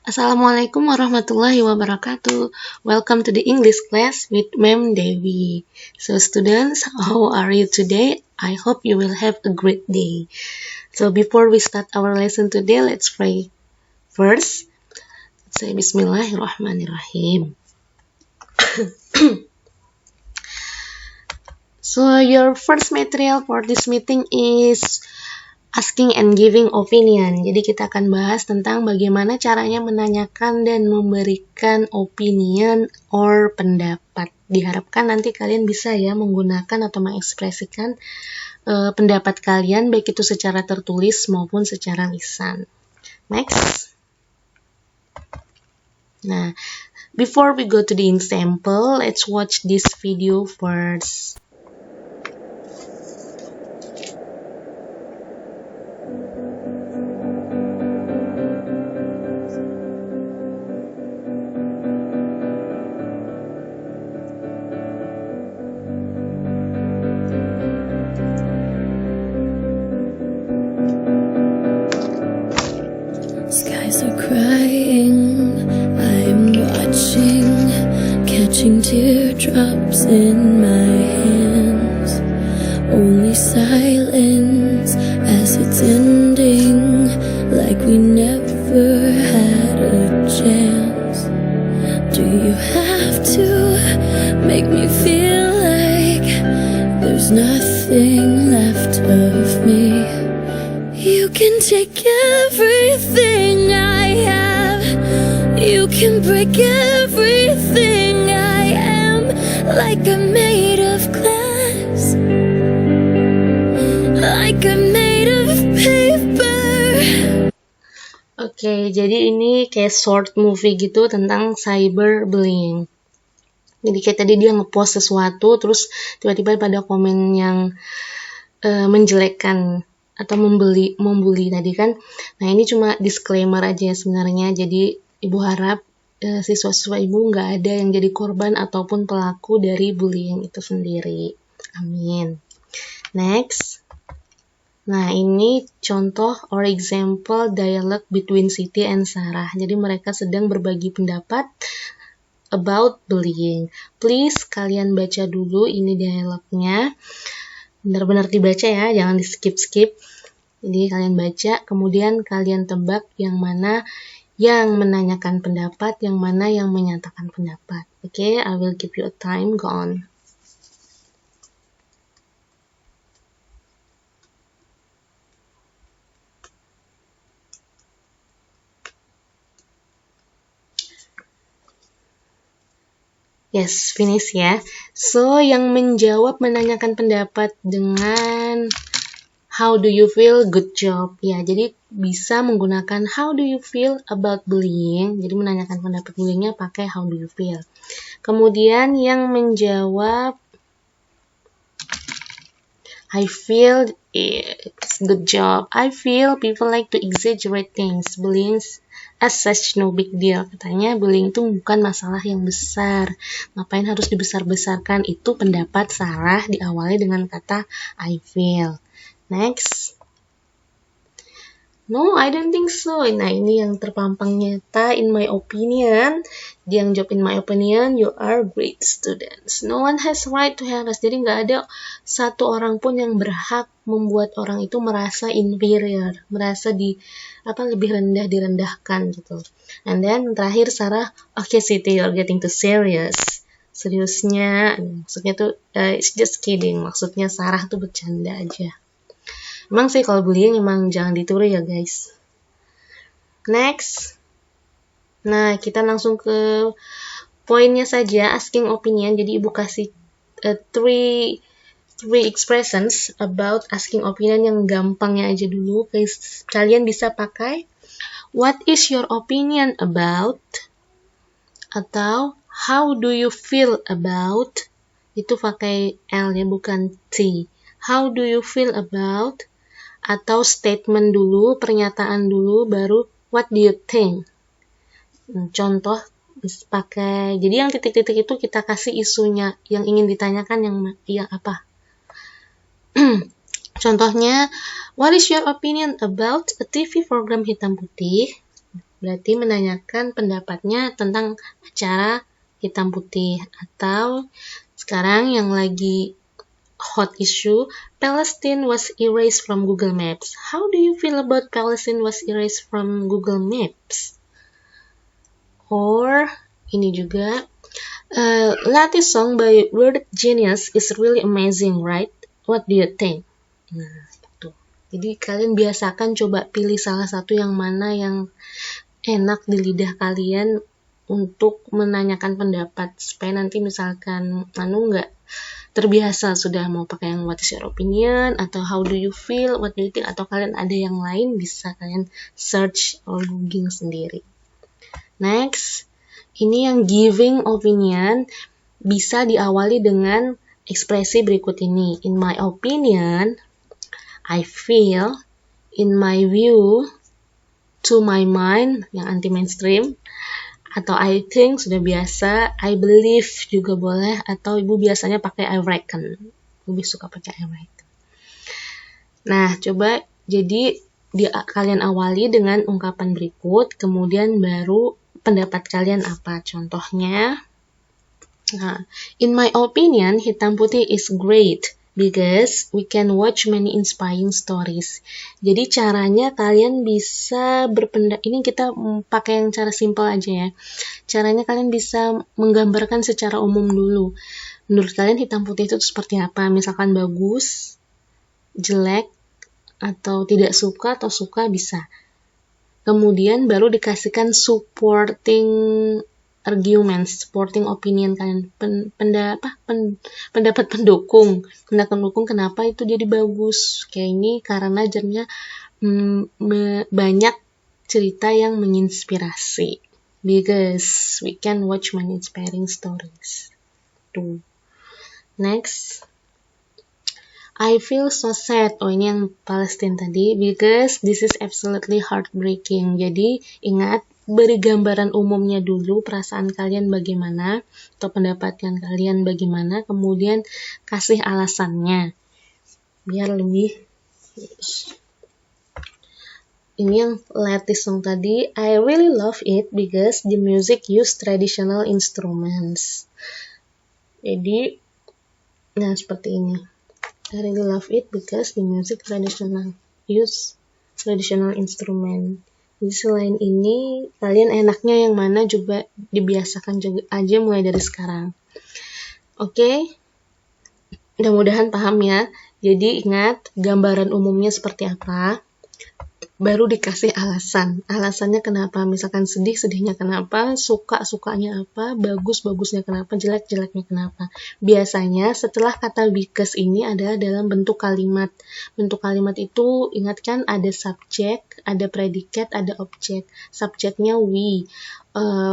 Assalamualaikum warahmatullahi wabarakatuh. Welcome to the English class with Ma'am Dewi. So students, how are you today? I hope you will have a great day. So before we start our lesson today, let's pray first. Say Bismillahirrahmanirrahim. So your first material for this meeting is asking and giving opinion. Jadi kita akan bahas tentang bagaimana caranya menanyakan dan memberikan opinion or pendapat. Diharapkan nanti kalian bisa ya menggunakan atau mengekspresikan pendapat kalian baik itu secara tertulis maupun secara lisan. Next. Nah, before we go to the example, let's watch this video first. Skies are crying, I'm watching, catching teardrops in my hands. Only silence as it's ending, like we never had a chance. Do you have to make me feel like there's nothing left of me? You can take everything I have, you can break everything I am, like I'm made of glass, like I'm made of paper. Oke, jadi ini kayak short movie gitu tentang cyberbullying. Jadi kayak tadi dia ngepost sesuatu, terus tiba-tiba pada komen yang menjelekkan atau membuli tadi kan. Nah ini cuma disclaimer aja sebenarnya. Jadi ibu harap siswa-siswa ibu nggak ada yang jadi korban ataupun pelaku dari bullying itu sendiri. Amin. Next. Nah ini contoh or example dialogue between Siti and Sarah. Jadi mereka sedang berbagi pendapat about bullying. Please kalian baca dulu ini dialognya. Benar-benar dibaca ya, jangan di skip-skip. Jadi kalian baca, kemudian kalian tebak yang mana yang menanyakan pendapat, yang mana yang menyatakan pendapat. Oke, I will give you a time, go on. Yes, finish ya. So, yang menjawab menanyakan pendapat dengan how do you feel? Good job. Ya, jadi bisa menggunakan how do you feel about bullying. Jadi menanyakan pendapat bullyingnya pakai how do you feel. Kemudian yang menjawab I feel good job. I feel people like to exaggerate things. Bullying as such no big deal. Katanya bullying itu bukan masalah yang besar. Ngapain harus dibesar-besarkan? Itu pendapat Sarah diawali dengan kata I feel. Next. No, I don't think so. Nah, ini yang terpampang nyata. In my opinion, dia yang jawab in my opinion, you are great students. No one has right to harass. Jadi nggak ada satu orang pun yang berhak membuat orang itu merasa inferior, merasa lebih rendah, direndahkan gitu. And then terakhir Sarah, okay Siti, you're getting too serious. Seriusnya, maksudnya tuh it's just kidding. Maksudnya Sarah tuh bercanda aja. Emang sih kalau bullying emang jangan ditiru ya guys. Next. Nah, kita langsung ke poinnya saja, asking opinion. Jadi ibu kasih three expressions about asking opinion yang gampangnya aja dulu. Kalian bisa pakai what is your opinion about? Atau how do you feel about? Itu pakai L ya, bukan T. How do you feel about? Atau statement dulu, pernyataan dulu, baru what do you think? Contoh pakai, jadi yang titik-titik itu kita kasih isunya yang ingin ditanyakan yang apa. Contohnya, what is your opinion about a TV program hitam putih? Berarti menanyakan pendapatnya tentang acara hitam putih. Atau sekarang yang lagi hot issue, Palestine was erased from Google Maps. How do you feel about Palestine was erased from Google Maps? Or ini juga, latest song by Word Genius is really amazing, right? What do you think? Nah, tuh. Jadi kalian biasakan coba pilih salah satu yang mana yang enak di lidah kalian untuk menanyakan pendapat, supaya nanti misalkan nggak terbiasa sudah mau pakai yang what is your opinion atau how do you feel, what do you think, atau kalian ada yang lain bisa kalian search or googling sendiri. Next, ini yang giving opinion bisa diawali dengan ekspresi berikut ini. In my opinion, I feel, in my view, to my mind, yang anti-mainstream, atau I think sudah biasa, I believe juga boleh, atau ibu biasanya pakai I reckon. Lebih suka pakai I reckon. Nah, coba jadi kalian awali dengan ungkapan berikut, kemudian baru pendapat kalian apa. Contohnya, nah, in my opinion, hitam putih is great because we can watch many inspiring stories. Jadi caranya kalian bisa ini kita pakai yang cara simple aja ya. Caranya kalian bisa menggambarkan secara umum dulu. Menurut kalian hitam putih itu seperti apa? Misalkan bagus, jelek, atau tidak suka atau suka bisa. Kemudian baru dikasihkan supporting arguments, supporting opinion kalian, pendapat pendukung kenapa itu jadi bagus. Kayak ini karena jadinya banyak cerita yang menginspirasi. Because we can watch many inspiring stories. Tuh. Next, I feel so sad. Oh, ini yang Palestine tadi. Because this is absolutely heartbreaking. Jadi ingat, beri gambaran umumnya dulu, perasaan kalian bagaimana, atau pendapatan kalian bagaimana, kemudian kasih alasannya, biar lebih. Ini yang latest song tadi, I really love it because the music use traditional instruments. Jadi, nah seperti ini. I really love it because the music use traditional instrument. Jadi selain ini, kalian enaknya yang mana juga dibiasakan juga aja mulai dari sekarang. Oke? Mudah-mudahan paham ya. Jadi ingat, gambaran umumnya seperti apa. Baru dikasih alasan. Alasannya kenapa. Misalkan sedih, sedihnya kenapa. Suka, sukanya apa. Bagus, bagusnya kenapa. Jelek, jeleknya kenapa. Biasanya setelah kata because ini adalah dalam bentuk kalimat. Bentuk kalimat itu ingat kan ada subjek, ada predikat, ada objek. Subjeknya we.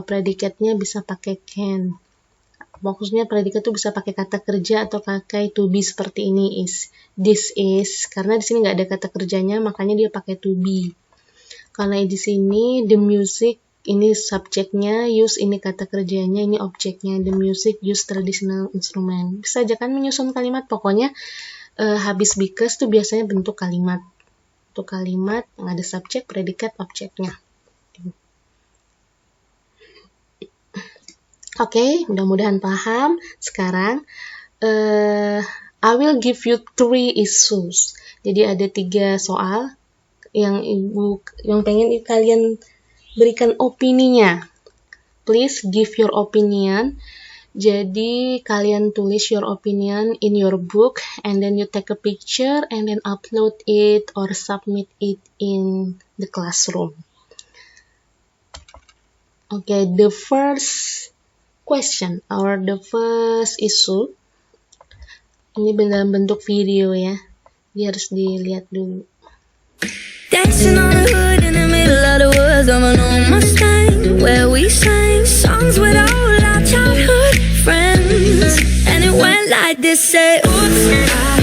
Predikatnya bisa pakai can. Maksudnya predikat itu bisa pakai kata kerja atau pakai to be seperti ini is. This is. Karena di sini nggak ada kata kerjanya, makanya dia pakai to be. Karena di sini the music ini subjeknya, use ini kata kerjanya, ini objeknya. The music use traditional instrument. Bisa aja kan menyusun kalimat. Pokoknya habis because tuh biasanya bentuk kalimat. Untuk kalimat yang ada subjek, predikat, objeknya. Oke, mudah-mudahan paham. Sekarang, I will give you 3 issues. Jadi ada 3 soal yang pengen kalian berikan opininya. Please give your opinion. Jadi kalian tulis your opinion in your book and then you take a picture and then upload it or submit it in the classroom. Okay, the first question or the first issue ini dalam bentuk video ya, dia harus dilihat dulu. Dancing on the hood in the middle of the woods of an old Mustang, where we sang songs with all our childhood friends, and it went like this: say oops, I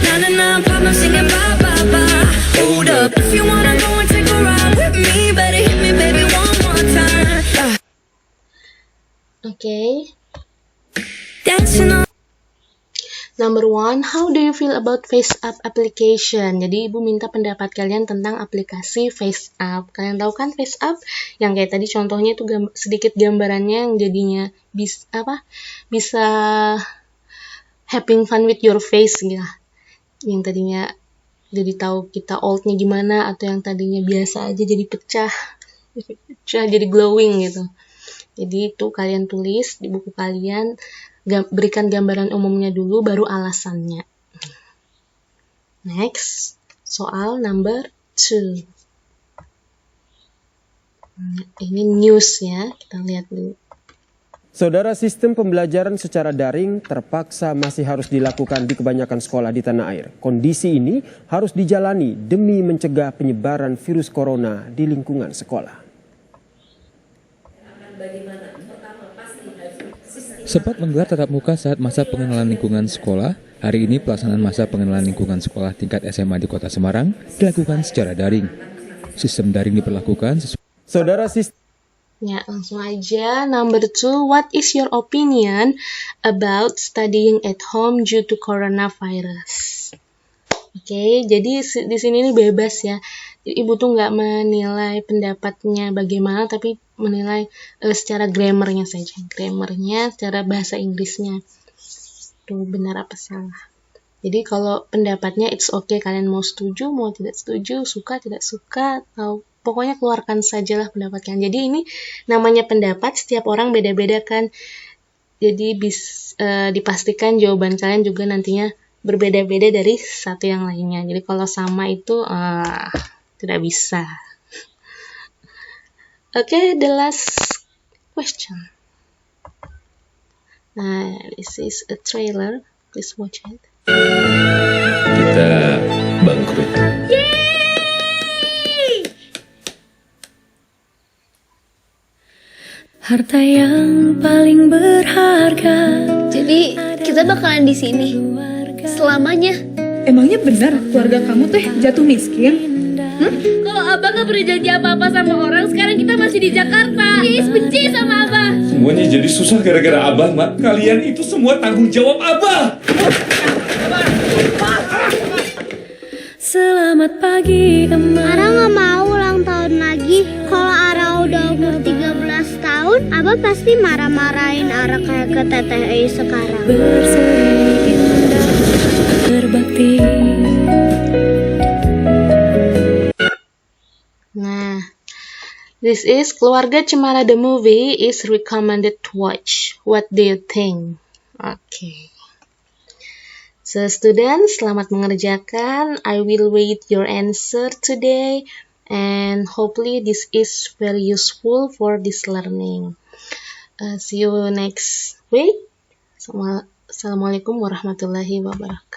got na problem singing bye bye bye. Hold up, if you wanna go and take a ride with me, better hit me baby one more time. Okay. Dancing on. Number 1, how do you feel about FaceApp application? Jadi ibu minta pendapat kalian tentang aplikasi FaceApp. Kalian tahu kan FaceApp? Yang kayak tadi contohnya itu sedikit gambarannya yang jadinya bisa having fun with your face gitu. Yang tadinya jadi tahu kita oldnya gimana, atau yang tadinya biasa aja jadi pecah jadi glowing gitu. Jadi itu kalian tulis di buku kalian, berikan gambaran umumnya dulu, baru alasannya. Next, soal number 2. Ini news ya, kita lihat dulu. Saudara, sistem pembelajaran secara daring terpaksa masih harus dilakukan di kebanyakan sekolah di tanah air. Kondisi ini harus dijalani demi mencegah penyebaran virus corona di lingkungan sekolah. Sempat menggelar tatap muka saat masa pengenalan lingkungan sekolah, hari ini pelaksanaan masa pengenalan lingkungan sekolah tingkat SMA di Kota Semarang dilakukan secara daring. Sistem daring diperlakukan sesuai. Saudara, Ya, langsung aja. Number 2, what is your opinion about studying at home due to coronavirus? Oke, jadi di sini ini bebas ya. Ibu tuh nggak menilai pendapatnya bagaimana, tapi menilai secara grammarnya saja. Grammarnya, secara bahasa Inggrisnya. Tuh benar apa salah. Jadi kalau pendapatnya it's okay, kalian mau setuju, mau tidak setuju, suka, tidak suka, atau pokoknya keluarkan sajalah pendapat kalian. Jadi ini namanya pendapat, setiap orang beda-beda kan. Jadi dipastikan jawaban kalian juga nantinya berbeda-beda dari satu yang lainnya. Jadi kalau sama itu tidak bisa. Okay, the last question. Nah, this is a trailer. Please watch it. Kita bangkrut. Harta yang paling berharga. Jadi kita bakalan di sini selamanya. Emangnya benar keluarga kamu teh jatuh miskin? Kalau abang gak pernah janji apa-apa sama orang, sekarang kita masih di Jakarta. Is benci sama abah. Semuanya jadi susah gara-gara Abah, Mak. Kalian itu semua tanggung jawab Abah. Selamat pagi, Ara gak mau ulang tahun lagi. Kalau Ara udah umur 13 tahun, Abah pasti marah-marahin Ara kayak ke Teteh Ei sekarang. berseri indah, berbakti. Nah, this is Keluarga Cemara the movie is recommended to watch. What do you think? Okay. So students, selamat mengerjakan. I will wait your answer today, and hopefully this is very useful for this learning. See you next week. Assalamualaikum warahmatullahi wabarakatuh.